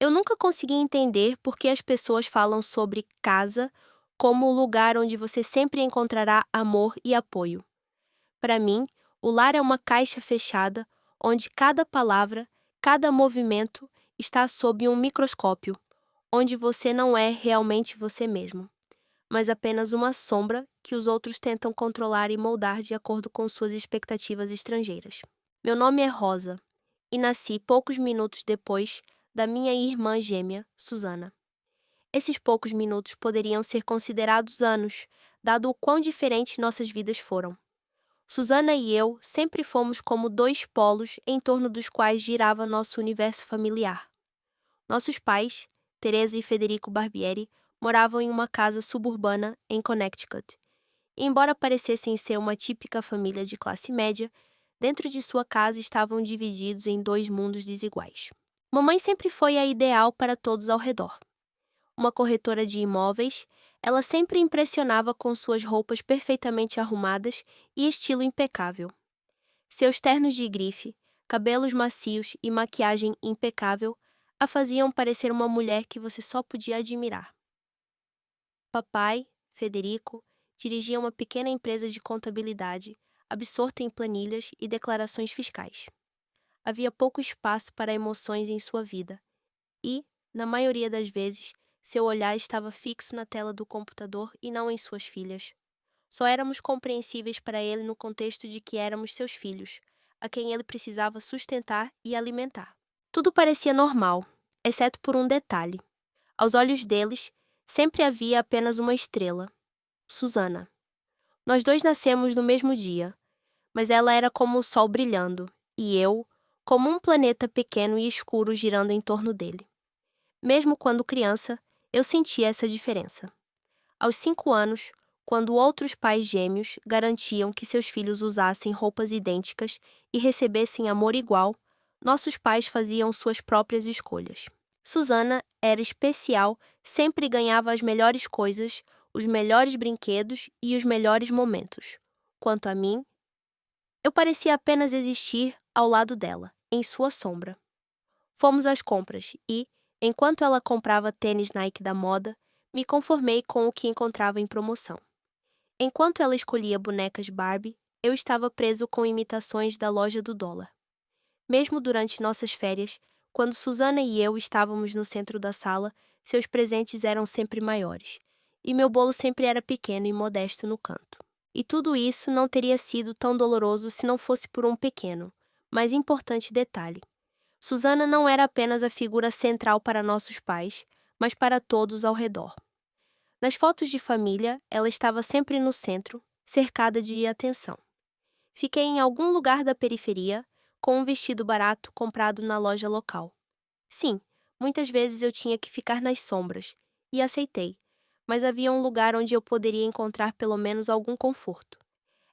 Eu nunca consegui entender por que as pessoas falam sobre casa como o lugar onde você sempre encontrará amor e apoio. Para mim, o lar é uma caixa fechada onde cada palavra, cada movimento está sob um microscópio, onde você não é realmente você mesmo, mas apenas uma sombra que os outros tentam controlar e moldar de acordo com suas expectativas estrangeiras. Meu nome é Rosa e nasci poucos minutos depois da minha irmã gêmea, Susana. Esses poucos minutos poderiam ser considerados anos, dado o quão diferentes nossas vidas foram. Susana e eu sempre fomos como dois polos em torno dos quais girava nosso universo familiar. Nossos pais, Teresa e Federico Barbieri, moravam em uma casa suburbana em Connecticut. E embora parecessem ser uma típica família de classe média, dentro de sua casa estavam divididos em dois mundos desiguais. Mamãe sempre foi a ideal para todos ao redor. Uma corretora de imóveis, ela sempre impressionava com suas roupas perfeitamente arrumadas e estilo impecável. Seus ternos de grife, cabelos macios e maquiagem impecável a faziam parecer uma mulher que você só podia admirar. Papai, Federico, dirigia uma pequena empresa de contabilidade, absorta em planilhas e declarações fiscais. Havia pouco espaço para emoções em sua vida e, na maioria das vezes, seu olhar estava fixo na tela do computador e não em suas filhas. Só éramos compreensíveis para ele no contexto de que éramos seus filhos, a quem ele precisava sustentar e alimentar. Tudo parecia normal, exceto por um detalhe. Aos olhos deles, sempre havia apenas uma estrela: Susana. Nós dois nascemos no mesmo dia, mas ela era como o sol brilhando, e eu, como um planeta pequeno e escuro girando em torno dele. Mesmo quando criança, eu sentia essa diferença. Aos 5 anos, quando outros pais gêmeos garantiam que seus filhos usassem roupas idênticas e recebessem amor igual, nossos pais faziam suas próprias escolhas. Susana era especial, sempre ganhava as melhores coisas, os melhores brinquedos e os melhores momentos. Quanto a mim, eu parecia apenas existir ao lado dela, em sua sombra. Fomos às compras e, enquanto ela comprava tênis Nike da moda, me conformei com o que encontrava em promoção. Enquanto ela escolhia bonecas Barbie, eu estava preso com imitações da loja do dólar. Mesmo durante nossas férias, quando Susana e eu estávamos no centro da sala, seus presentes eram sempre maiores, e meu bolo sempre era pequeno e modesto no canto. E tudo isso não teria sido tão doloroso se não fosse por um pequeno, mas importante detalhe. Susana não era apenas a figura central para nossos pais, mas para todos ao redor. Nas fotos de família, ela estava sempre no centro, cercada de atenção. Fiquei em algum lugar da periferia, com um vestido barato comprado na loja local. Sim, muitas vezes eu tinha que ficar nas sombras, e aceitei, mas havia um lugar onde eu poderia encontrar pelo menos algum conforto.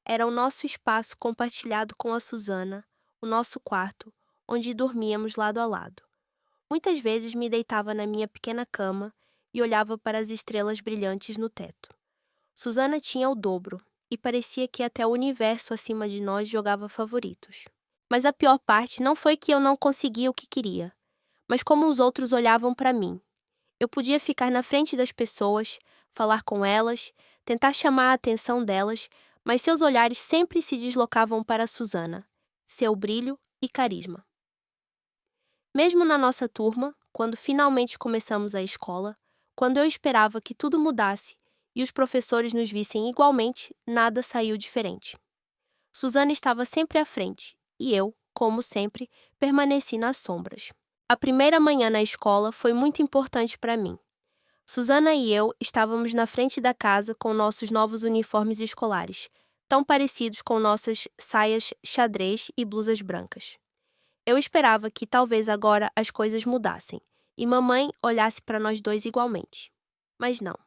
Era o nosso espaço compartilhado com a Susana, o nosso quarto, onde dormíamos lado a lado. Muitas vezes me deitava na minha pequena cama e olhava para as estrelas brilhantes no teto. Susana tinha o dobro, e parecia que até o universo acima de nós jogava favoritos. Mas a pior parte não foi que eu não conseguia o que queria, mas como os outros olhavam para mim. Eu podia ficar na frente das pessoas, falar com elas, tentar chamar a atenção delas, mas seus olhares sempre se deslocavam para Susana, seu brilho e carisma. Mesmo na nossa turma, quando finalmente começamos a escola, quando eu esperava que tudo mudasse e os professores nos vissem igualmente, nada saiu diferente. Susana estava sempre à frente e eu, como sempre, permaneci nas sombras. A primeira manhã na escola foi muito importante para mim. Susana e eu estávamos na frente da casa com nossos novos uniformes escolares, tão parecidos com nossas saias xadrez e blusas brancas. Eu esperava que talvez agora as coisas mudassem e mamãe olhasse para nós dois igualmente. Mas não.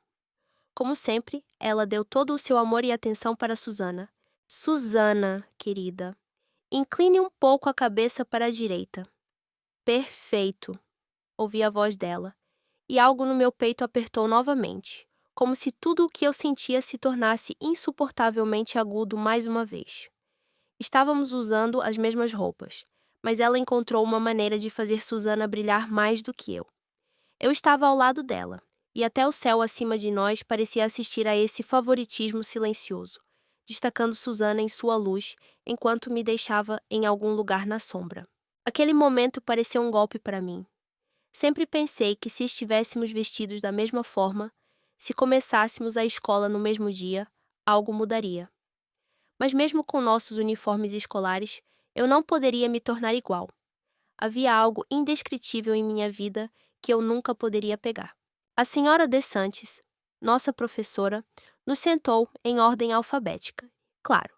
Como sempre, ela deu todo o seu amor e atenção para Susana. Susana, querida, incline um pouco a cabeça para a direita. Perfeito, ouvi a voz dela, e algo no meu peito apertou novamente, como se tudo o que eu sentia se tornasse insuportavelmente agudo mais uma vez. Estávamos usando as mesmas roupas, mas ela encontrou uma maneira de fazer Susana brilhar mais do que eu. Eu estava ao lado dela, e até o céu acima de nós parecia assistir a esse favoritismo silencioso, destacando Susana em sua luz, enquanto me deixava em algum lugar na sombra. Aquele momento pareceu um golpe para mim. Sempre pensei que se estivéssemos vestidos da mesma forma, se começássemos a escola no mesmo dia, algo mudaria. Mas mesmo com nossos uniformes escolares, eu não poderia me tornar igual. Havia algo indescritível em minha vida que eu nunca poderia pegar. A senhora De Santis, nossa professora, nos sentou em ordem alfabética. Claro,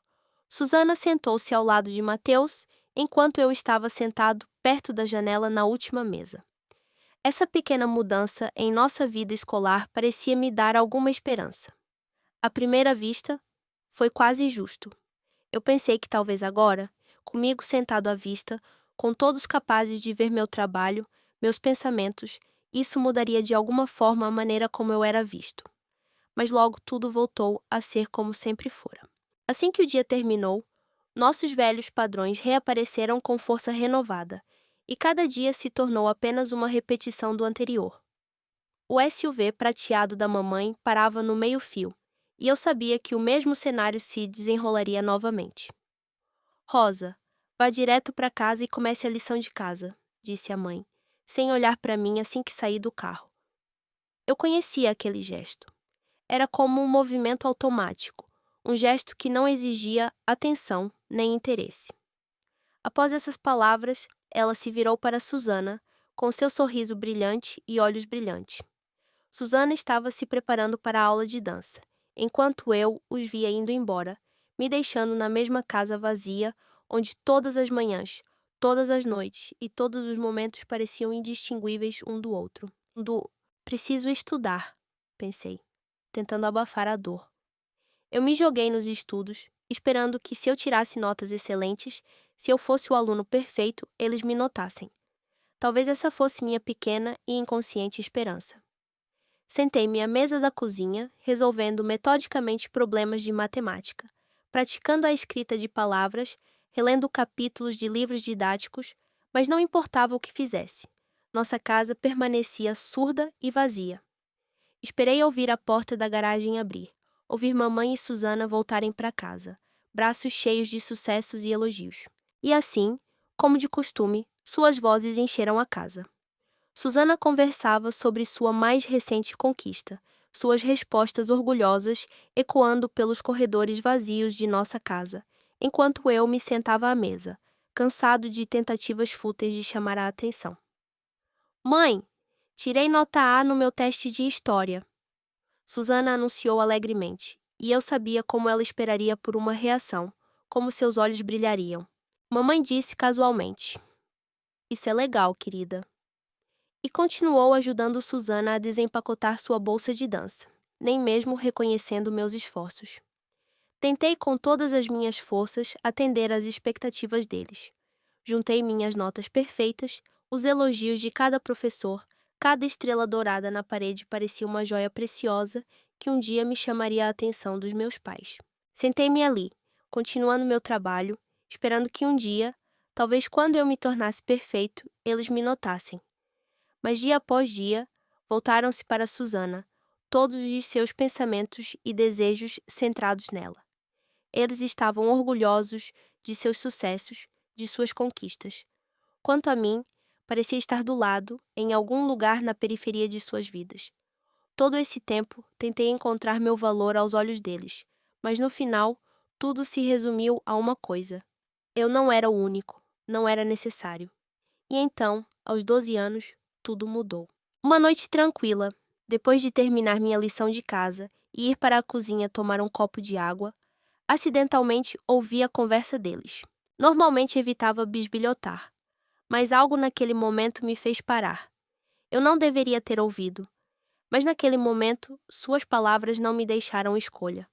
Susana sentou-se ao lado de Mateus, enquanto eu estava sentado perto da janela na última mesa. Essa pequena mudança em nossa vida escolar parecia me dar alguma esperança. À primeira vista, foi quase justo. Eu pensei que talvez agora, comigo sentado à vista, com todos capazes de ver meu trabalho, meus pensamentos, isso mudaria de alguma forma a maneira como eu era visto. Mas logo tudo voltou a ser como sempre fora. Assim que o dia terminou, nossos velhos padrões reapareceram com força renovada, e cada dia se tornou apenas uma repetição do anterior. O SUV prateado da mamãe parava no meio-fio, e eu sabia que o mesmo cenário se desenrolaria novamente. Rosa, vá direto para casa e comece a lição de casa, disse a mãe, sem olhar para mim assim que saí do carro. Eu conhecia aquele gesto. Era como um movimento automático, um gesto que não exigia atenção nem interesse. Após essas palavras, ela se virou para Susana, com seu sorriso brilhante e olhos brilhantes. Susana estava se preparando para a aula de dança, enquanto eu os via indo embora, me deixando na mesma casa vazia, onde todas as manhãs, todas as noites e todos os momentos pareciam indistinguíveis um do outro. Preciso estudar, pensei, tentando abafar a dor. Eu me joguei nos estudos, esperando que se eu tirasse notas excelentes, se eu fosse o aluno perfeito, eles me notassem. Talvez essa fosse minha pequena e inconsciente esperança. Sentei-me à mesa da cozinha, resolvendo metodicamente problemas de matemática, praticando a escrita de palavras, relendo capítulos de livros didáticos, mas não importava o que fizesse. Nossa casa permanecia surda e vazia. Esperei ouvir a porta da garagem abrir, ouvir mamãe e Susana voltarem para casa, braços cheios de sucessos e elogios. E assim, como de costume, suas vozes encheram a casa. Susana conversava sobre sua mais recente conquista, suas respostas orgulhosas ecoando pelos corredores vazios de nossa casa, enquanto eu me sentava à mesa, cansado de tentativas fúteis de chamar a atenção. Mãe, tirei nota A no meu teste de história. Susana anunciou alegremente, e eu sabia como ela esperaria por uma reação, como seus olhos brilhariam. Mamãe disse casualmente: "Isso é legal, querida." E continuou ajudando Susana a desempacotar sua bolsa de dança, nem mesmo reconhecendo meus esforços. Tentei com todas as minhas forças atender às expectativas deles. Juntei minhas notas perfeitas, os elogios de cada professor, cada estrela dourada na parede parecia uma joia preciosa que um dia me chamaria a atenção dos meus pais. Sentei-me ali, continuando meu trabalho, esperando que um dia, talvez quando eu me tornasse perfeito, eles me notassem. Mas dia após dia, voltaram-se para Susana, todos os seus pensamentos e desejos centrados nela. Eles estavam orgulhosos de seus sucessos, de suas conquistas. Quanto a mim, parecia estar do lado, em algum lugar na periferia de suas vidas. Todo esse tempo, tentei encontrar meu valor aos olhos deles, mas no final, tudo se resumiu a uma coisa. Eu não era o único, não era necessário. E então, aos 12 anos, tudo mudou. Uma noite tranquila, depois de terminar minha lição de casa e ir para a cozinha tomar um copo de água, acidentalmente ouvi a conversa deles. Normalmente evitava bisbilhotar, mas algo naquele momento me fez parar. Eu não deveria ter ouvido, mas naquele momento suas palavras não me deixaram escolha.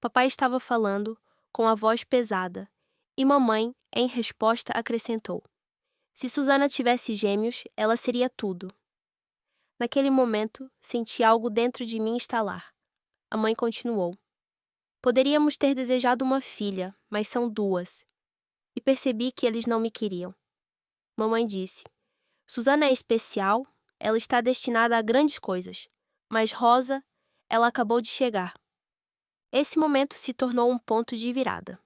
Papai estava falando, com a voz pesada, e mamãe, em resposta, acrescentou: "Se Susana tivesse gêmeos, ela seria tudo." Naquele momento, senti algo dentro de mim estalar. A mãe continuou: "Poderíamos ter desejado uma filha, mas são duas." E percebi que eles não me queriam. Mamãe disse: "Susana é especial, ela está destinada a grandes coisas. Mas Rosa, ela acabou de chegar. Esse momento se tornou um ponto de virada.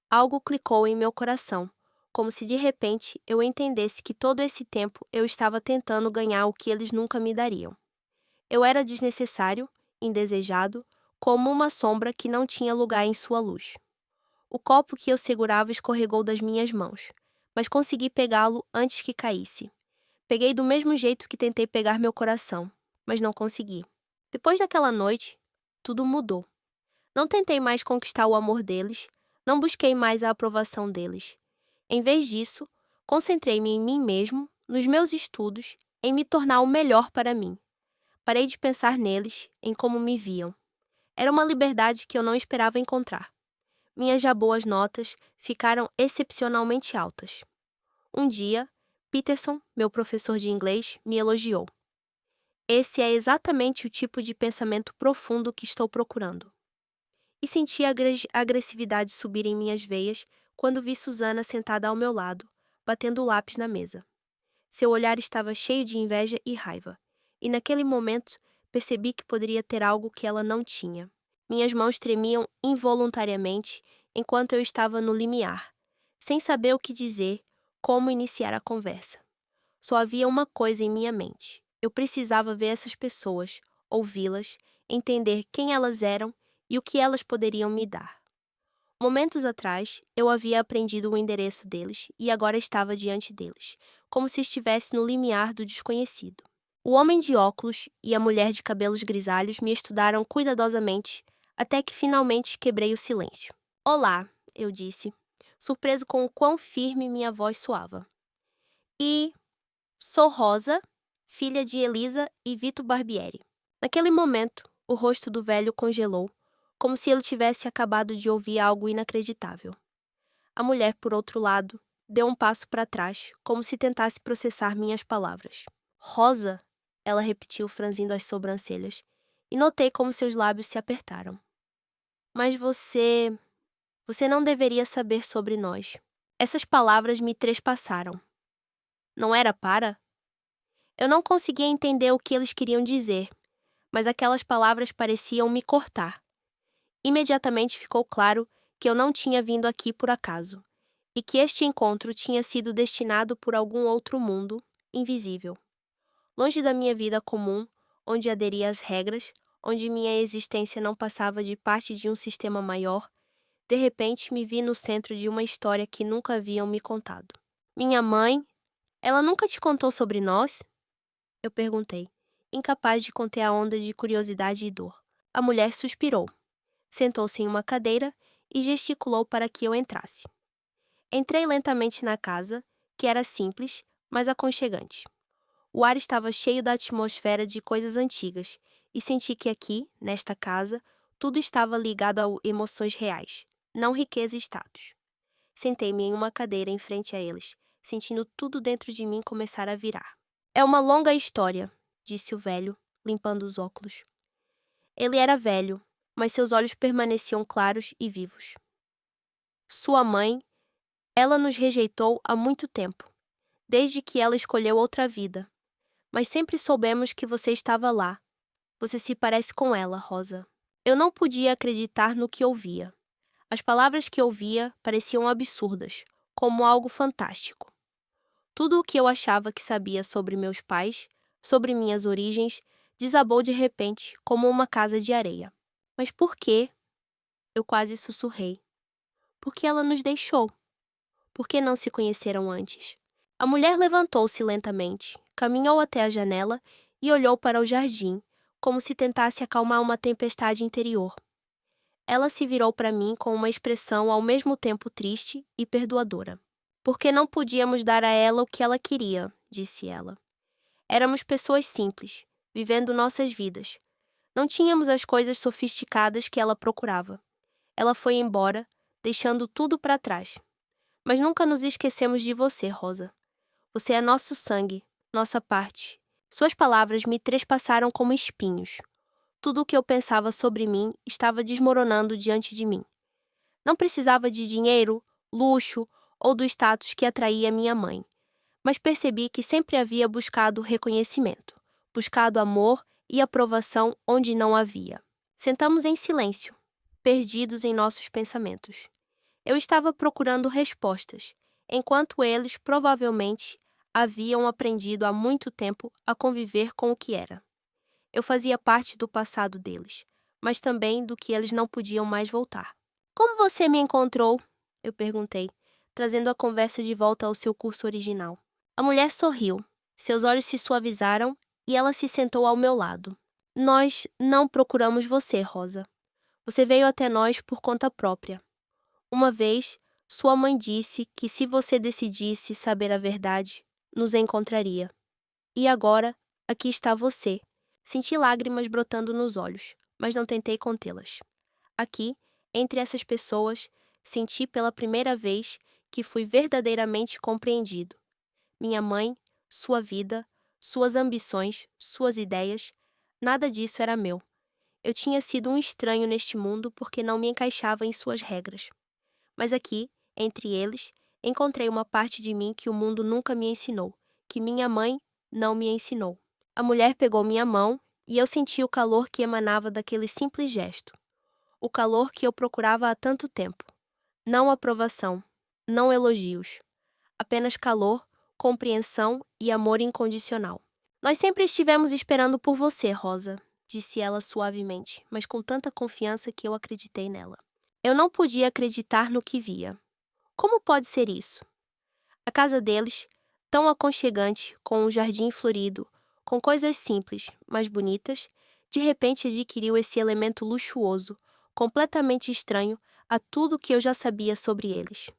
Algo clicou em meu coração, como se de repente eu entendesse que todo esse tempo eu estava tentando ganhar o que eles nunca me dariam. Eu era desnecessário, indesejado, como uma sombra que não tinha lugar em sua luz. O copo que eu segurava escorregou das minhas mãos, mas consegui pegá-lo antes que caísse. Peguei do mesmo jeito que tentei pegar meu coração, mas não consegui. Depois daquela noite, tudo mudou. Não tentei mais conquistar o amor deles, não busquei mais a aprovação deles. Em vez disso, concentrei-me em mim mesmo, nos meus estudos, em me tornar o melhor para mim. Parei de pensar neles, em como me viam. Era uma liberdade que eu não esperava encontrar. Minhas já boas notas ficaram excepcionalmente altas. Um dia, Peterson, meu professor de inglês, me elogiou. Esse é exatamente o tipo de pensamento profundo que estou procurando. E senti a agressividade subir em minhas veias quando vi Susana sentada ao meu lado, batendo o lápis na mesa. Seu olhar estava cheio de inveja e raiva, e naquele momento percebi que poderia ter algo que ela não tinha. Minhas mãos tremiam involuntariamente enquanto eu estava no limiar, sem saber o que dizer, como iniciar a conversa. Só havia uma coisa em minha mente. Eu precisava ver essas pessoas, ouvi-las, entender quem elas eram e o que elas poderiam me dar. Momentos atrás, eu havia aprendido o endereço deles e agora estava diante deles, como se estivesse no limiar do desconhecido. O homem de óculos e a mulher de cabelos grisalhos me estudaram cuidadosamente, até que finalmente quebrei o silêncio. Olá, eu disse, surpreso com o quão firme minha voz soava. E sou Rosa, filha de Elisa e Vito Barbieri. Naquele momento, o rosto do velho congelou, como se ele tivesse acabado de ouvir algo inacreditável. A mulher, por outro lado, deu um passo para trás, como se tentasse processar minhas palavras. Rosa? Ela repetiu, franzindo as sobrancelhas, e notei como seus lábios se apertaram. Mas você não deveria saber sobre nós. Essas palavras me trespassaram. Não era para? Eu não conseguia entender o que eles queriam dizer, mas aquelas palavras pareciam me cortar. Imediatamente ficou claro que eu não tinha vindo aqui por acaso, e que este encontro tinha sido destinado por algum outro mundo, invisível. Longe da minha vida comum, onde aderia às regras, onde minha existência não passava de parte de um sistema maior, de repente me vi no centro de uma história que nunca haviam me contado. Minha mãe, ela nunca te contou sobre nós? Eu perguntei, incapaz de conter a onda de curiosidade e dor. A mulher suspirou. Sentou-se em uma cadeira e gesticulou para que eu entrasse. Entrei lentamente na casa, que era simples, mas aconchegante. O ar estava cheio da atmosfera de coisas antigas, e senti que aqui, nesta casa, tudo estava ligado a emoções reais, não riqueza e status. Sentei-me em uma cadeira em frente a eles, sentindo tudo dentro de mim começar a virar. É uma longa história, disse o velho, limpando os óculos. Ele era velho, mas seus olhos permaneciam claros e vivos. Sua mãe, ela nos rejeitou há muito tempo, desde que ela escolheu outra vida. Mas sempre soubemos que você estava lá. Você se parece com ela, Rosa. Eu não podia acreditar no que ouvia. As palavras que ouvia pareciam absurdas, como algo fantástico. Tudo o que eu achava que sabia sobre meus pais, sobre minhas origens, desabou de repente como uma casa de areia. Mas por quê? Eu quase sussurrei. Porque ela nos deixou. Por que não se conheceram antes? A mulher levantou-se lentamente, caminhou até a janela e olhou para o jardim, como se tentasse acalmar uma tempestade interior. Ela se virou para mim com uma expressão ao mesmo tempo triste e perdoadora. Porque não podíamos dar a ela o que ela queria, disse ela. Éramos pessoas simples, vivendo nossas vidas. Não tínhamos as coisas sofisticadas que ela procurava. Ela foi embora, deixando tudo para trás. Mas nunca nos esquecemos de você, Rosa. Você é nosso sangue, nossa parte. Suas palavras me trespassaram como espinhos. Tudo o que eu pensava sobre mim estava desmoronando diante de mim. Não precisava de dinheiro, luxo ou do status que atraía minha mãe. mas percebi que sempre havia buscado reconhecimento, buscado amor e aprovação onde não havia. Sentamos em silêncio, perdidos em nossos pensamentos. Eu estava procurando respostas, enquanto eles provavelmente haviam aprendido há muito tempo a conviver com o que era. Eu fazia parte do passado deles, mas também do que eles não podiam mais voltar. Como você me encontrou? Eu perguntei, trazendo a conversa de volta ao seu curso original. A mulher sorriu, seus olhos se suavizaram e ela se sentou ao meu lado. Nós não procuramos você, Rosa. Você veio até nós por conta própria. Uma vez, sua mãe disse que se você decidisse saber a verdade, nos encontraria. E agora, aqui está você. Senti lágrimas brotando nos olhos, mas não tentei contê-las. Aqui, entre essas pessoas, senti pela primeira vez que fui verdadeiramente compreendido. Minha mãe, sua vida, suas ambições, suas ideias, nada disso era meu. Eu tinha sido um estranho neste mundo porque não me encaixava em suas regras. Mas aqui, entre eles, encontrei uma parte de mim que o mundo nunca me ensinou, que minha mãe não me ensinou. A mulher pegou minha mão e eu senti o calor que emanava daquele simples gesto. O calor que eu procurava há tanto tempo. Não aprovação, não elogios. Apenas calor, compreensão e amor incondicional. Nós sempre estivemos esperando por você, Rosa, disse ela suavemente, mas com tanta confiança que eu acreditei nela. Eu não podia acreditar no que via. Como pode ser isso? A casa deles, tão aconchegante, com um jardim florido, com coisas simples, mas bonitas, de repente adquiriu esse elemento luxuoso, completamente estranho a tudo que eu já sabia sobre eles.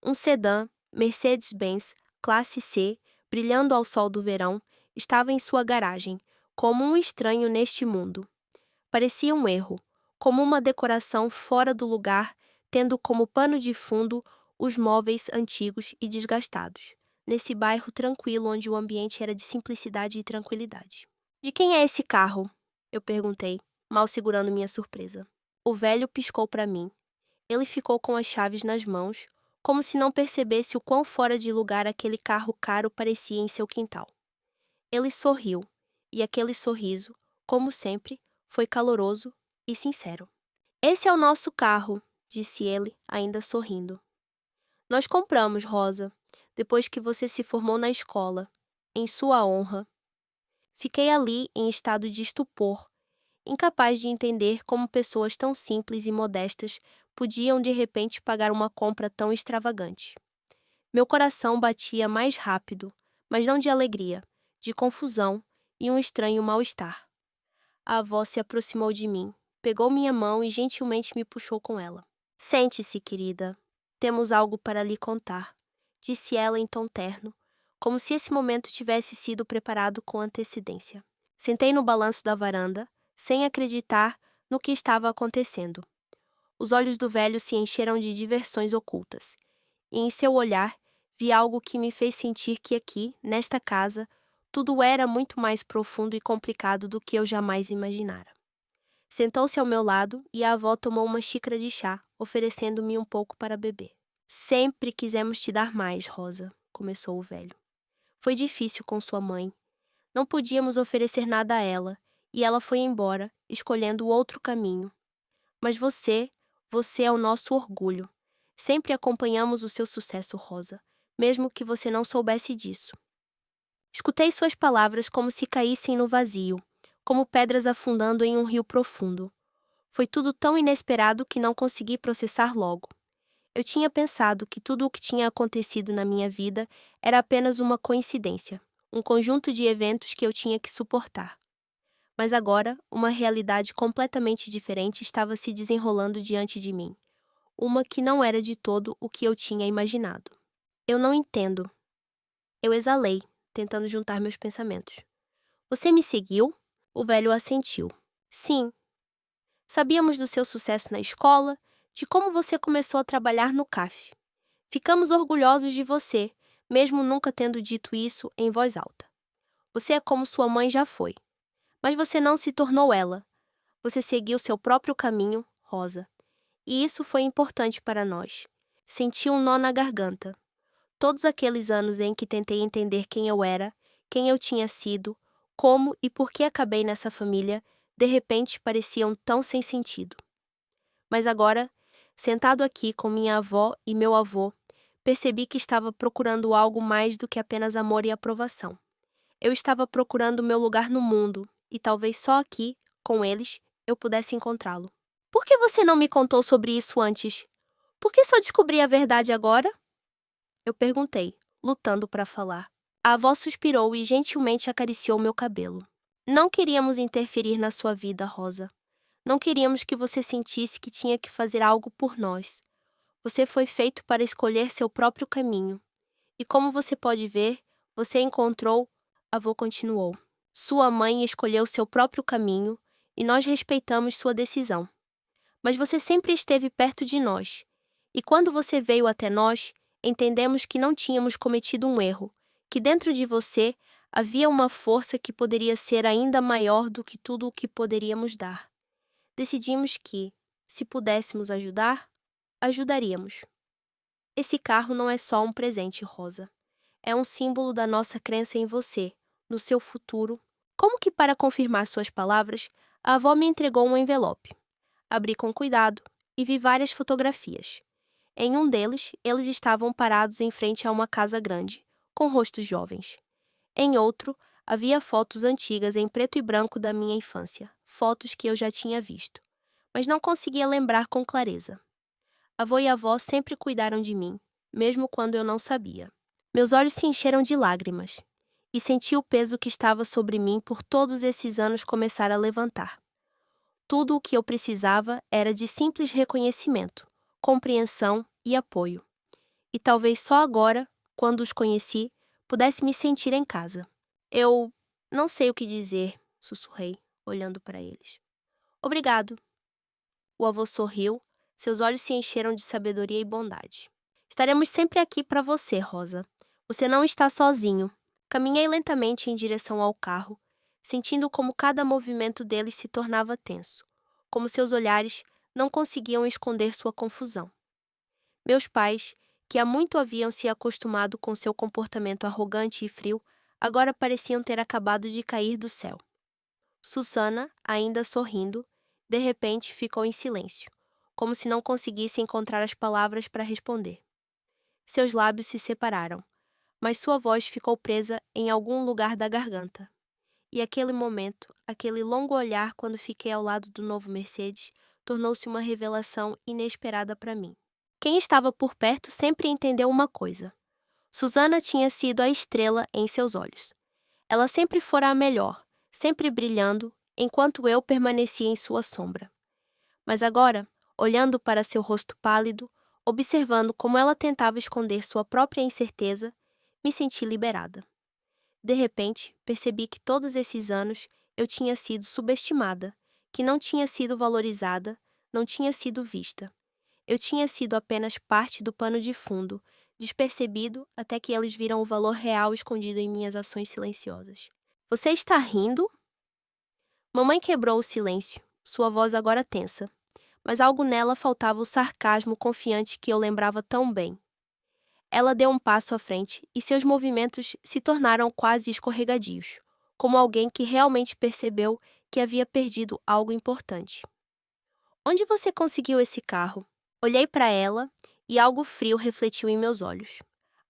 Um sedã, Mercedes-Benz, classe C, brilhando ao sol do verão, estava em sua garagem, como um estranho neste mundo. Parecia um erro, como uma decoração fora do lugar, tendo como pano de fundo os móveis antigos e desgastados, nesse bairro tranquilo onde o ambiente era de simplicidade e tranquilidade. De quem é esse carro? Eu perguntei, mal segurando minha surpresa. O velho piscou para mim. Ele ficou com as chaves nas mãos, como se não percebesse o quão fora de lugar aquele carro caro parecia em seu quintal. Ele sorriu, e aquele sorriso, como sempre, foi caloroso e sincero. Esse é o nosso carro, disse ele, ainda sorrindo. Nós compramos, Rosa, depois que você se formou na escola, em sua honra. Fiquei ali em estado de estupor, incapaz de entender como pessoas tão simples e modestas podiam de repente pagar uma compra tão extravagante. Meu coração batia mais rápido, mas não de alegria, de confusão e um estranho mal-estar. A avó se aproximou de mim, pegou minha mão e gentilmente me puxou com ela. Sente-se, querida. Temos algo para lhe contar, disse ela em tom terno, como se esse momento tivesse sido preparado com antecedência. Sentei no balanço da varanda, sem acreditar no que estava acontecendo. Os olhos do velho se encheram de diversões ocultas, e em seu olhar vi algo que me fez sentir que aqui, nesta casa, tudo era muito mais profundo e complicado do que eu jamais imaginara. Sentou-se ao meu lado e a avó tomou uma xícara de chá, oferecendo-me um pouco para beber. Sempre quisemos te dar mais, Rosa, começou o velho. Foi difícil com sua mãe. Não podíamos oferecer nada a ela, e ela foi embora, escolhendo outro caminho. Mas você é o nosso orgulho. Sempre acompanhamos o seu sucesso, Rosa, mesmo que você não soubesse disso. Escutei suas palavras como se caíssem no vazio, como pedras afundando em um rio profundo. Foi tudo tão inesperado que não consegui processar logo. Eu tinha pensado que tudo o que tinha acontecido na minha vida era apenas uma coincidência, um conjunto de eventos que eu tinha que suportar. Mas agora, uma realidade completamente diferente estava se desenrolando diante de mim. Uma que não era de todo o que eu tinha imaginado. Eu não entendo. Eu exalei, tentando juntar meus pensamentos. Você me seguiu? O velho assentiu. Sim. Sabíamos do seu sucesso na escola, de como você começou a trabalhar no CAF. Ficamos orgulhosos de você, mesmo nunca tendo dito isso em voz alta. Você é como sua mãe já foi. Mas você não se tornou ela. Você seguiu seu próprio caminho, Rosa. E isso foi importante para nós. Senti um nó na garganta. Todos aqueles anos em que tentei entender quem eu era, quem eu tinha sido, como e por que acabei nessa família, de repente pareciam tão sem sentido. Mas agora, sentado aqui com minha avó e meu avô, percebi que estava procurando algo mais do que apenas amor e aprovação. Eu estava procurando meu lugar no mundo, e talvez só aqui, com eles, eu pudesse encontrá-lo. Por que você não me contou sobre isso antes? Por que só descobri a verdade agora? Eu perguntei, lutando para falar. A avó suspirou e gentilmente acariciou meu cabelo. Não queríamos interferir na sua vida, Rosa. Não queríamos que você sentisse que tinha que fazer algo por nós. Você foi feito para escolher seu próprio caminho. E como você pode ver, você encontrou, a avó continuou. Sua mãe escolheu seu próprio caminho e nós respeitamos sua decisão. Mas você sempre esteve perto de nós. E quando você veio até nós, entendemos que não tínhamos cometido um erro, que dentro de você havia uma força que poderia ser ainda maior do que tudo o que poderíamos dar. Decidimos que, se pudéssemos ajudar, ajudaríamos. Esse carro não é só um presente, Rosa. É um símbolo da nossa crença em você, no seu futuro. Como que para confirmar suas palavras, a avó me entregou um envelope. Abri com cuidado e vi várias fotografias. Em um deles, eles estavam parados em frente a uma casa grande, com rostos jovens. Em outro, havia fotos antigas em preto e branco da minha infância, fotos que eu já tinha visto, mas não conseguia lembrar com clareza. Avô e avó sempre cuidaram de mim, mesmo quando eu não sabia. Meus olhos se encheram de lágrimas, e senti o peso que estava sobre mim por todos esses anos começar a levantar. Tudo o que eu precisava era de simples reconhecimento, compreensão e apoio. E talvez só agora, quando os conheci, pudesse me sentir em casa. Eu não sei o que dizer, sussurrei, olhando para eles. Obrigado. O avô sorriu, seus olhos se encheram de sabedoria e bondade. Estaremos sempre aqui para você, Rosa. Você não está sozinho. Caminhei lentamente em direção ao carro, sentindo como cada movimento deles se tornava tenso, como seus olhares não conseguiam esconder sua confusão. Meus pais, que há muito haviam se acostumado com seu comportamento arrogante e frio, agora pareciam ter acabado de cair do céu. Susana, ainda sorrindo, de repente ficou em silêncio, como se não conseguisse encontrar as palavras para responder. Seus lábios se separaram, mas sua voz ficou presa em algum lugar da garganta. E aquele momento, aquele longo olhar quando fiquei ao lado do novo Mercedes, tornou-se uma revelação inesperada para mim. Quem estava por perto sempre entendeu uma coisa. Susana tinha sido a estrela em seus olhos. Ela sempre fora a melhor, sempre brilhando, enquanto eu permanecia em sua sombra. Mas agora, olhando para seu rosto pálido, observando como ela tentava esconder sua própria incerteza, me senti liberada. De repente, percebi que todos esses anos eu tinha sido subestimada, que não tinha sido valorizada, não tinha sido vista. Eu tinha sido apenas parte do pano de fundo, despercebido até que eles viram o valor real escondido em minhas ações silenciosas. Você está rindo? Mamãe quebrou o silêncio, sua voz agora tensa, mas algo nela faltava o sarcasmo confiante que eu lembrava tão bem. Ela deu um passo à frente e seus movimentos se tornaram quase escorregadios, como alguém que realmente percebeu que havia perdido algo importante. Onde você conseguiu esse carro? Olhei para ela e algo frio refletiu em meus olhos.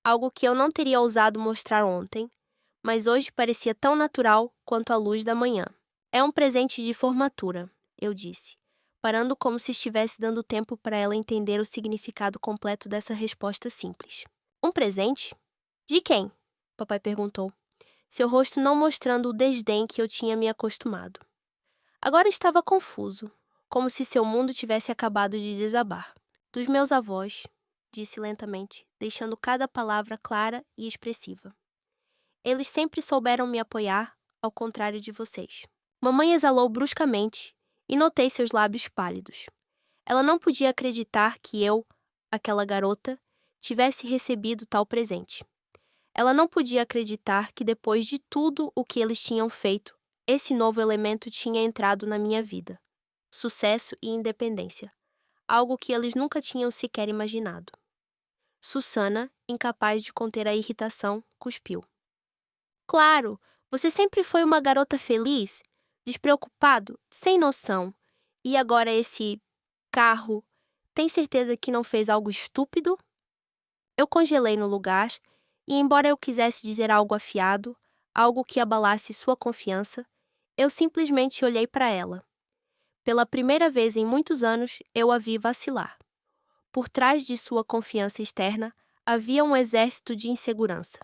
Algo que eu não teria ousado mostrar ontem, mas hoje parecia tão natural quanto a luz da manhã. É um presente de formatura, eu disse, parando como se estivesse dando tempo para ela entender o significado completo dessa resposta simples. Um presente? De quem? Papai perguntou, seu rosto não mostrando o desdém que eu tinha me acostumado. Agora estava confuso, como se seu mundo tivesse acabado de desabar. Dos meus avós, disse lentamente, deixando cada palavra clara e expressiva. Eles sempre souberam me apoiar, ao contrário de vocês. Mamãe exalou bruscamente e notei seus lábios pálidos. Ela não podia acreditar que eu, aquela garota, tivesse recebido tal presente. Ela não podia acreditar que depois de tudo o que eles tinham feito, esse novo elemento tinha entrado na minha vida. Sucesso e independência. Algo que eles nunca tinham sequer imaginado. Susana, incapaz de conter a irritação, cuspiu. Claro, você sempre foi uma garota feliz, despreocupado, sem noção. E agora esse carro, tem certeza que não fez algo estúpido? Eu congelei no lugar, e embora eu quisesse dizer algo afiado, algo que abalasse sua confiança, eu simplesmente olhei para ela. Pela primeira vez em muitos anos, eu a vi vacilar. Por trás de sua confiança externa, havia um exército de insegurança.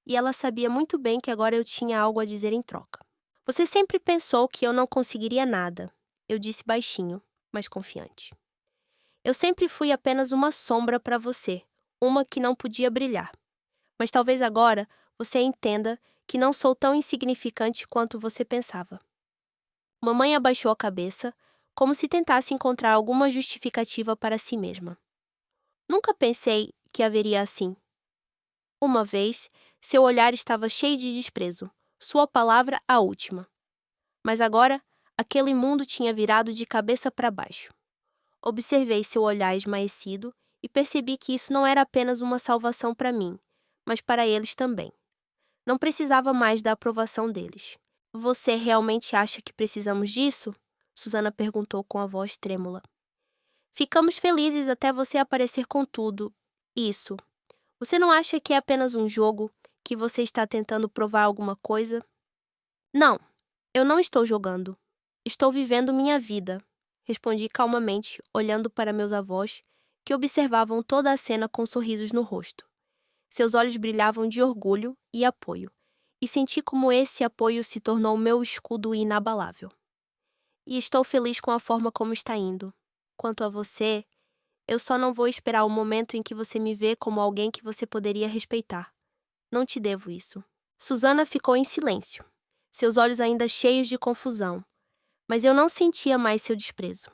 E ela sabia muito bem que agora eu tinha algo a dizer em troca. Você sempre pensou que eu não conseguiria nada, eu disse baixinho, mas confiante. Eu sempre fui apenas uma sombra para você, uma que não podia brilhar. Mas talvez agora você entenda que não sou tão insignificante quanto você pensava. Mamãe abaixou a cabeça, como se tentasse encontrar alguma justificativa para si mesma. Nunca pensei que haveria assim. Uma vez, seu olhar estava cheio de desprezo, sua palavra a última. Mas agora, aquele mundo tinha virado de cabeça para baixo. Observei seu olhar esmaecido e percebi que isso não era apenas uma salvação para mim, mas para eles também. Não precisava mais da aprovação deles. Você realmente acha que precisamos disso? Susana perguntou com a voz trêmula. Ficamos felizes até você aparecer com tudo. Isso. Você não acha que é apenas um jogo, que você está tentando provar alguma coisa? Não, eu não estou jogando. Estou vivendo minha vida, respondi calmamente, olhando para meus avós, que observavam toda a cena com sorrisos no rosto. Seus olhos brilhavam de orgulho e apoio, e senti como esse apoio se tornou meu escudo inabalável. E estou feliz com a forma como está indo. Quanto a você, eu só não vou esperar o momento em que você me vê como alguém que você poderia respeitar. Não te devo isso. Susana ficou em silêncio, seus olhos ainda cheios de confusão, mas eu não sentia mais seu desprezo.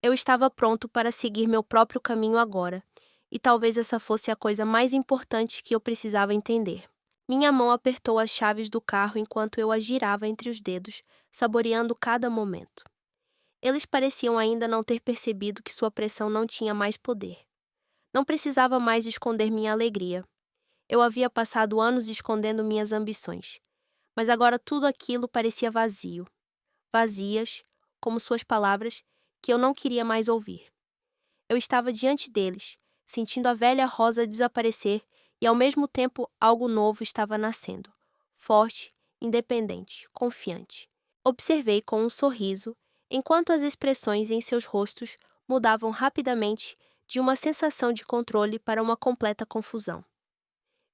Eu estava pronto para seguir meu próprio caminho agora, e talvez essa fosse a coisa mais importante que eu precisava entender. Minha mão apertou as chaves do carro enquanto eu a girava entre os dedos, saboreando cada momento. Eles pareciam ainda não ter percebido que sua pressão não tinha mais poder. Não precisava mais esconder minha alegria. Eu havia passado anos escondendo minhas ambições, mas agora tudo aquilo parecia vazio. Vazias, como suas palavras, que eu não queria mais ouvir. Eu estava diante deles, sentindo a velha Rosa desaparecer e ao mesmo tempo algo novo estava nascendo. Forte, independente, confiante. Observei com um sorriso, enquanto as expressões em seus rostos mudavam rapidamente de uma sensação de controle para uma completa confusão.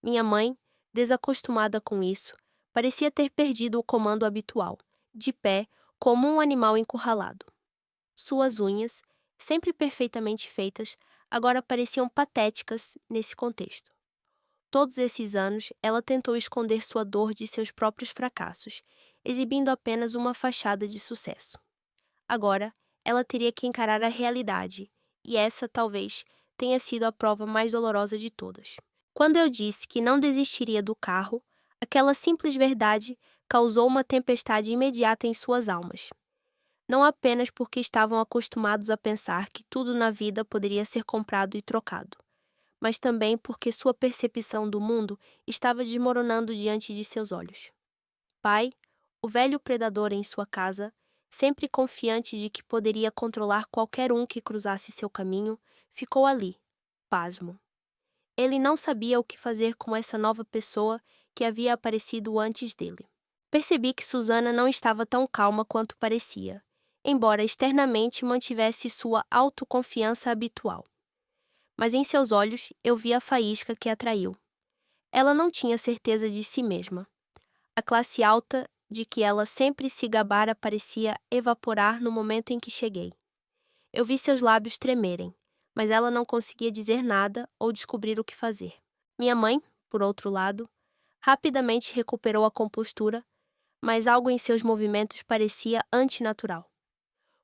Minha mãe, desacostumada com isso, parecia ter perdido o comando habitual, de pé, como um animal encurralado. Suas unhas, sempre perfeitamente feitas, agora pareciam patéticas nesse contexto. Todos esses anos, ela tentou esconder sua dor de seus próprios fracassos, exibindo apenas uma fachada de sucesso. Agora, ela teria que encarar a realidade, e essa, talvez, tenha sido a prova mais dolorosa de todas. Quando eu disse que não desistiria do carro, aquela simples verdade causou uma tempestade imediata em suas almas. Não apenas porque estavam acostumados a pensar que tudo na vida poderia ser comprado e trocado, mas também porque sua percepção do mundo estava desmoronando diante de seus olhos. Pai, o velho predador em sua casa, sempre confiante de que poderia controlar qualquer um que cruzasse seu caminho, ficou ali, pasmo. Ele não sabia o que fazer com essa nova pessoa que havia aparecido antes dele. Percebi que Susana não estava tão calma quanto parecia, embora externamente mantivesse sua autoconfiança habitual. Mas em seus olhos eu vi a faísca que atraiu. Ela não tinha certeza de si mesma. A classe alta de que ela sempre se gabara parecia evaporar no momento em que cheguei. Eu vi seus lábios tremerem, mas ela não conseguia dizer nada ou descobrir o que fazer. Minha mãe, por outro lado, rapidamente recuperou a compostura, mas algo em seus movimentos parecia antinatural.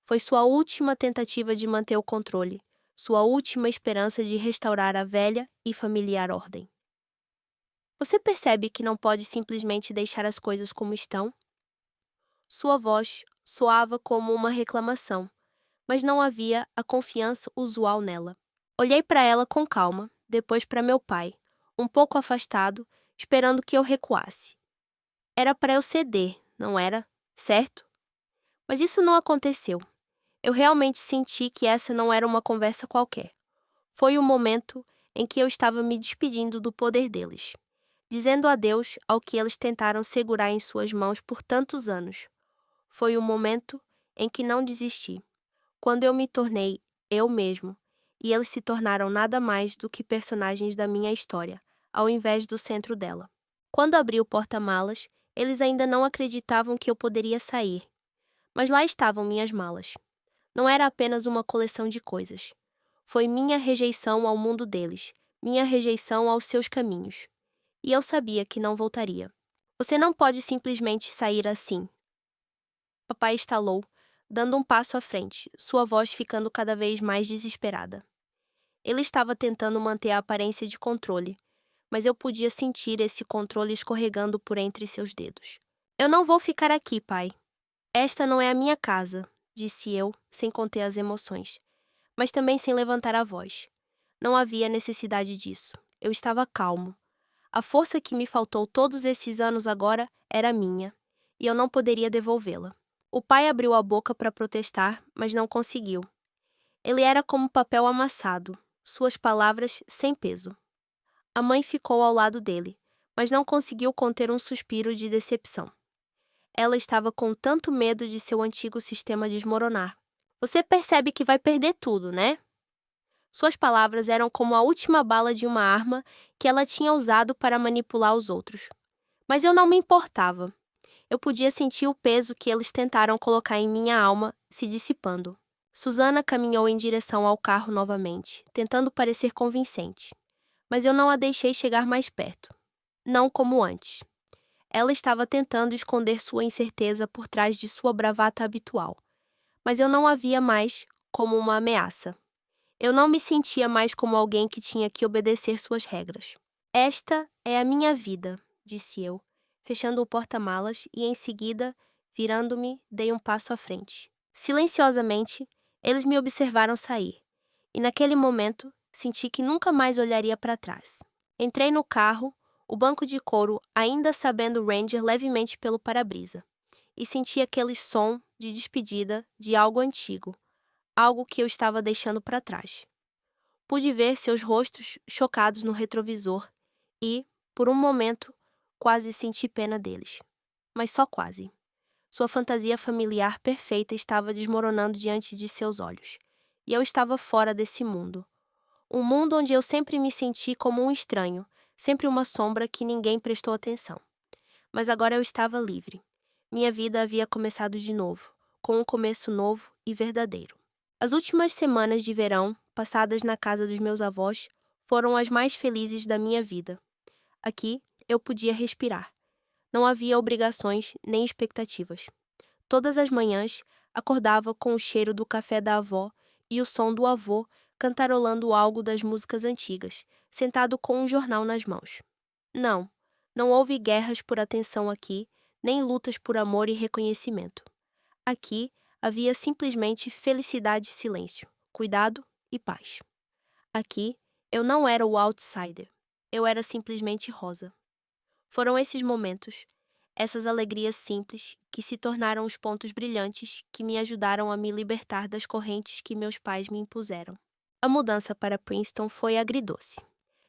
Foi sua última tentativa de manter o controle, sua última esperança de restaurar a velha e familiar ordem. Você percebe que não pode simplesmente deixar as coisas como estão? Sua voz soava como uma reclamação, mas não havia a confiança usual nela. Olhei para ela com calma, depois para meu pai, um pouco afastado, esperando que eu recuasse. Era para eu ceder, não era? Certo? Mas isso não aconteceu. Eu realmente senti que essa não era uma conversa qualquer. Foi o momento em que eu estava me despedindo do poder deles, dizendo adeus ao que eles tentaram segurar em suas mãos por tantos anos. Foi o momento em que não desisti, quando eu me tornei eu mesmo, e eles se tornaram nada mais do que personagens da minha história, ao invés do centro dela. Quando abri o porta-malas, eles ainda não acreditavam que eu poderia sair. Mas lá estavam minhas malas. Não era apenas uma coleção de coisas. Foi minha rejeição ao mundo deles, minha rejeição aos seus caminhos. E eu sabia que não voltaria. Você não pode simplesmente sair assim. Papai estalou, dando um passo à frente, sua voz ficando cada vez mais desesperada. Ele estava tentando manter a aparência de controle, mas eu podia sentir esse controle escorregando por entre seus dedos. Eu não vou ficar aqui, pai. Esta não é a minha casa, disse eu, sem conter as emoções, mas também sem levantar a voz. Não havia necessidade disso. Eu estava calmo. A força que me faltou todos esses anos agora era minha, e eu não poderia devolvê-la. O pai abriu a boca para protestar, mas não conseguiu. Ele era como papel amassado, suas palavras sem peso. A mãe ficou ao lado dele, mas não conseguiu conter um suspiro de decepção. Ela estava com tanto medo de seu antigo sistema desmoronar. Você percebe que vai perder tudo, né? Suas palavras eram como a última bala de uma arma que ela tinha usado para manipular os outros. Mas eu não me importava. Eu podia sentir o peso que eles tentaram colocar em minha alma se dissipando. Susana caminhou em direção ao carro novamente, tentando parecer convincente. Mas eu não a deixei chegar mais perto. Não como antes. Ela estava tentando esconder sua incerteza por trás de sua bravata habitual. Mas eu não a via mais como uma ameaça. Eu não me sentia mais como alguém que tinha que obedecer suas regras. Esta é a minha vida, disse eu, fechando o porta-malas e, em seguida, virando-me, dei um passo à frente. Silenciosamente, eles me observaram sair, e naquele momento senti que nunca mais olharia para trás. Entrei no carro, o banco de couro ainda sabendo ranger levemente pelo para-brisa, e senti aquele som de despedida de algo antigo, algo que eu estava deixando para trás. Pude ver seus rostos chocados no retrovisor e, por um momento, quase senti pena deles. Mas só quase. Sua fantasia familiar perfeita estava desmoronando diante de seus olhos, e eu estava fora desse mundo. Um mundo onde eu sempre me senti como um estranho, sempre uma sombra que ninguém prestou atenção. Mas agora eu estava livre. Minha vida havia começado de novo, com um começo novo e verdadeiro. As últimas semanas de verão, passadas na casa dos meus avós, foram as mais felizes da minha vida. Aqui, eu podia respirar. Não havia obrigações nem expectativas. Todas as manhãs, acordava com o cheiro do café da avó e o som do avô cantarolando algo das músicas antigas, sentado com um jornal nas mãos. Não houve guerras por atenção aqui, nem lutas por amor e reconhecimento. Aqui havia simplesmente felicidade e silêncio, cuidado e paz. Aqui, eu não era o outsider. Eu era simplesmente Rosa. Foram esses momentos, essas alegrias simples, que se tornaram os pontos brilhantes que me ajudaram a me libertar das correntes que meus pais me impuseram. A mudança para Princeton foi agridoce.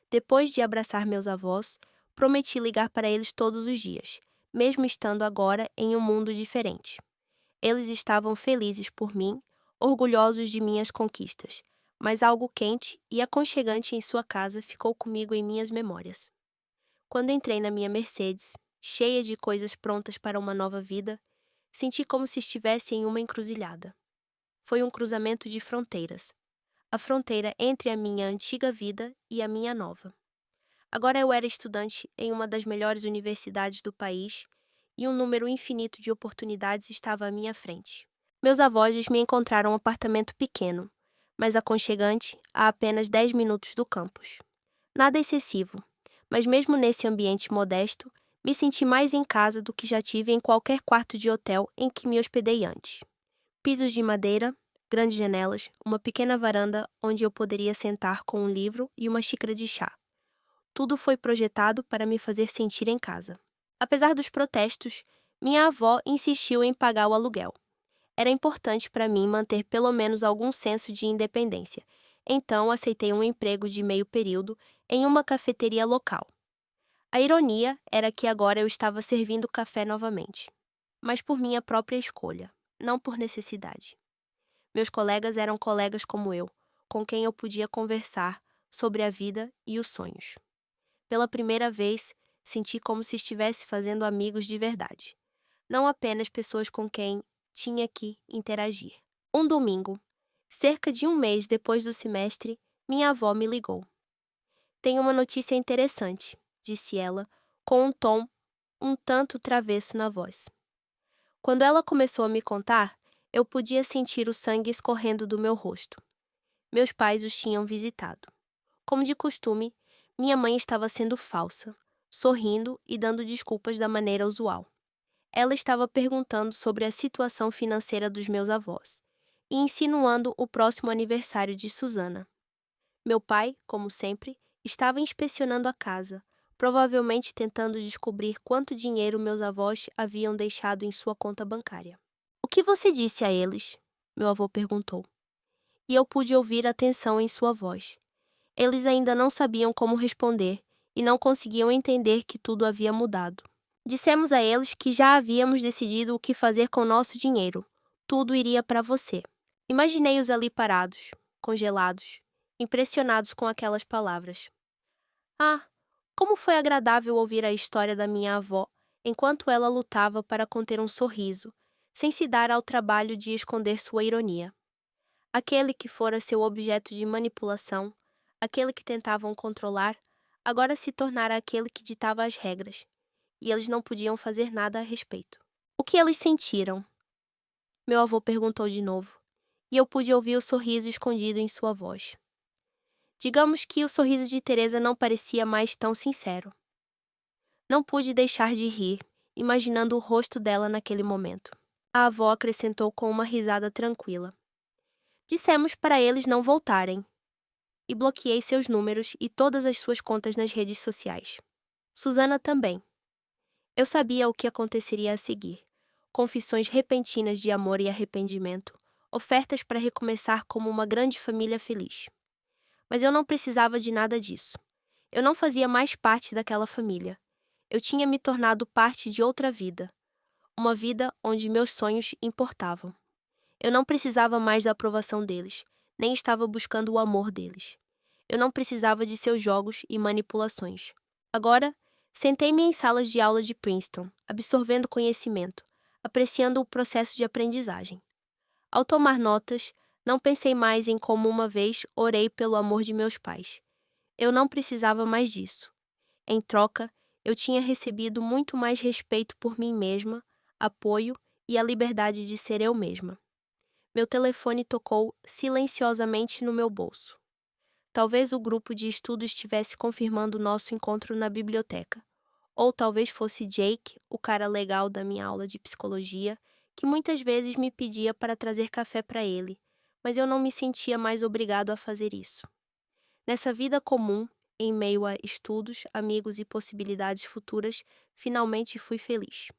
Depois de abraçar meus avós, prometi ligar para eles todos os dias, mesmo estando agora em um mundo diferente. Eles estavam felizes por mim, orgulhosos de minhas conquistas, mas algo quente e aconchegante em sua casa ficou comigo em minhas memórias. Quando entrei na minha Mercedes, cheia de coisas prontas para uma nova vida, senti como se estivesse em uma encruzilhada. Foi um cruzamento de fronteiras. A fronteira entre a minha antiga vida e a minha nova. Agora eu era estudante em uma das melhores universidades do país e um número infinito de oportunidades estava à minha frente. Meus avós me encontraram um apartamento pequeno, mas aconchegante, a apenas 10 minutos do campus. Nada excessivo, mas mesmo nesse ambiente modesto, me senti mais em casa do que já tive em qualquer quarto de hotel em que me hospedei antes. Pisos de madeira, grandes janelas, uma pequena varanda onde eu poderia sentar com um livro e uma xícara de chá. Tudo foi projetado para me fazer sentir em casa. Apesar dos protestos, minha avó insistiu em pagar o aluguel. Era importante para mim manter pelo menos algum senso de independência, então aceitei um emprego de meio período em uma cafeteria local. A ironia era que agora eu estava servindo café novamente, mas por minha própria escolha, não por necessidade. Meus colegas eram colegas como eu, com quem eu podia conversar sobre a vida e os sonhos. Pela primeira vez, senti como se estivesse fazendo amigos de verdade, não apenas pessoas com quem tinha que interagir. Um domingo, cerca de um mês depois do semestre, minha avó me ligou. "Tenho uma notícia interessante", disse ela, com um tom um tanto travesso na voz. Quando ela começou a me contar, eu podia sentir o sangue escorrendo do meu rosto. Meus pais os tinham visitado. Como de costume, minha mãe estava sendo falsa, sorrindo e dando desculpas da maneira usual. Ela estava perguntando sobre a situação financeira dos meus avós e insinuando o próximo aniversário de Susana. Meu pai, como sempre, estava inspecionando a casa, provavelmente tentando descobrir quanto dinheiro meus avós haviam deixado em sua conta bancária. "O que você disse a eles?", meu avô perguntou. E eu pude ouvir a tensão em sua voz. Eles ainda não sabiam como responder e não conseguiam entender que tudo havia mudado. "Dissemos a eles que já havíamos decidido o que fazer com nosso dinheiro. Tudo iria para você." Imaginei-os ali parados, congelados, impressionados com aquelas palavras. Ah, como foi agradável ouvir a história da minha avó enquanto ela lutava para conter um sorriso, sem se dar ao trabalho de esconder sua ironia. Aquele que fora seu objeto de manipulação, aquele que tentavam controlar, agora se tornara aquele que ditava as regras, e eles não podiam fazer nada a respeito. "O que eles sentiram?", meu avô perguntou de novo, e eu pude ouvir o sorriso escondido em sua voz. Digamos que o sorriso de Teresa não parecia mais tão sincero. Não pude deixar de rir, imaginando o rosto dela naquele momento. A avó acrescentou com uma risada tranquila. "Dissemos para eles não voltarem." E bloqueei seus números e todas as suas contas nas redes sociais. Susana também. Eu sabia o que aconteceria a seguir. Confissões repentinas de amor e arrependimento, ofertas para recomeçar como uma grande família feliz. Mas eu não precisava de nada disso. Eu não fazia mais parte daquela família. Eu tinha me tornado parte de outra vida. Uma vida onde meus sonhos importavam. Eu não precisava mais da aprovação deles, nem estava buscando o amor deles. Eu não precisava de seus jogos e manipulações. Agora, sentei-me em salas de aula de Princeton, absorvendo conhecimento, apreciando o processo de aprendizagem. Ao tomar notas, não pensei mais em como uma vez orei pelo amor de meus pais. Eu não precisava mais disso. Em troca, eu tinha recebido muito mais respeito por mim mesma, apoio e a liberdade de ser eu mesma. Meu telefone tocou silenciosamente no meu bolso. Talvez o grupo de estudo estivesse confirmando nosso encontro na biblioteca. Ou talvez fosse Jake, o cara legal da minha aula de psicologia, que muitas vezes me pedia para trazer café para ele, mas eu não me sentia mais obrigado a fazer isso. Nessa vida comum, em meio a estudos, amigos e possibilidades futuras, finalmente fui feliz.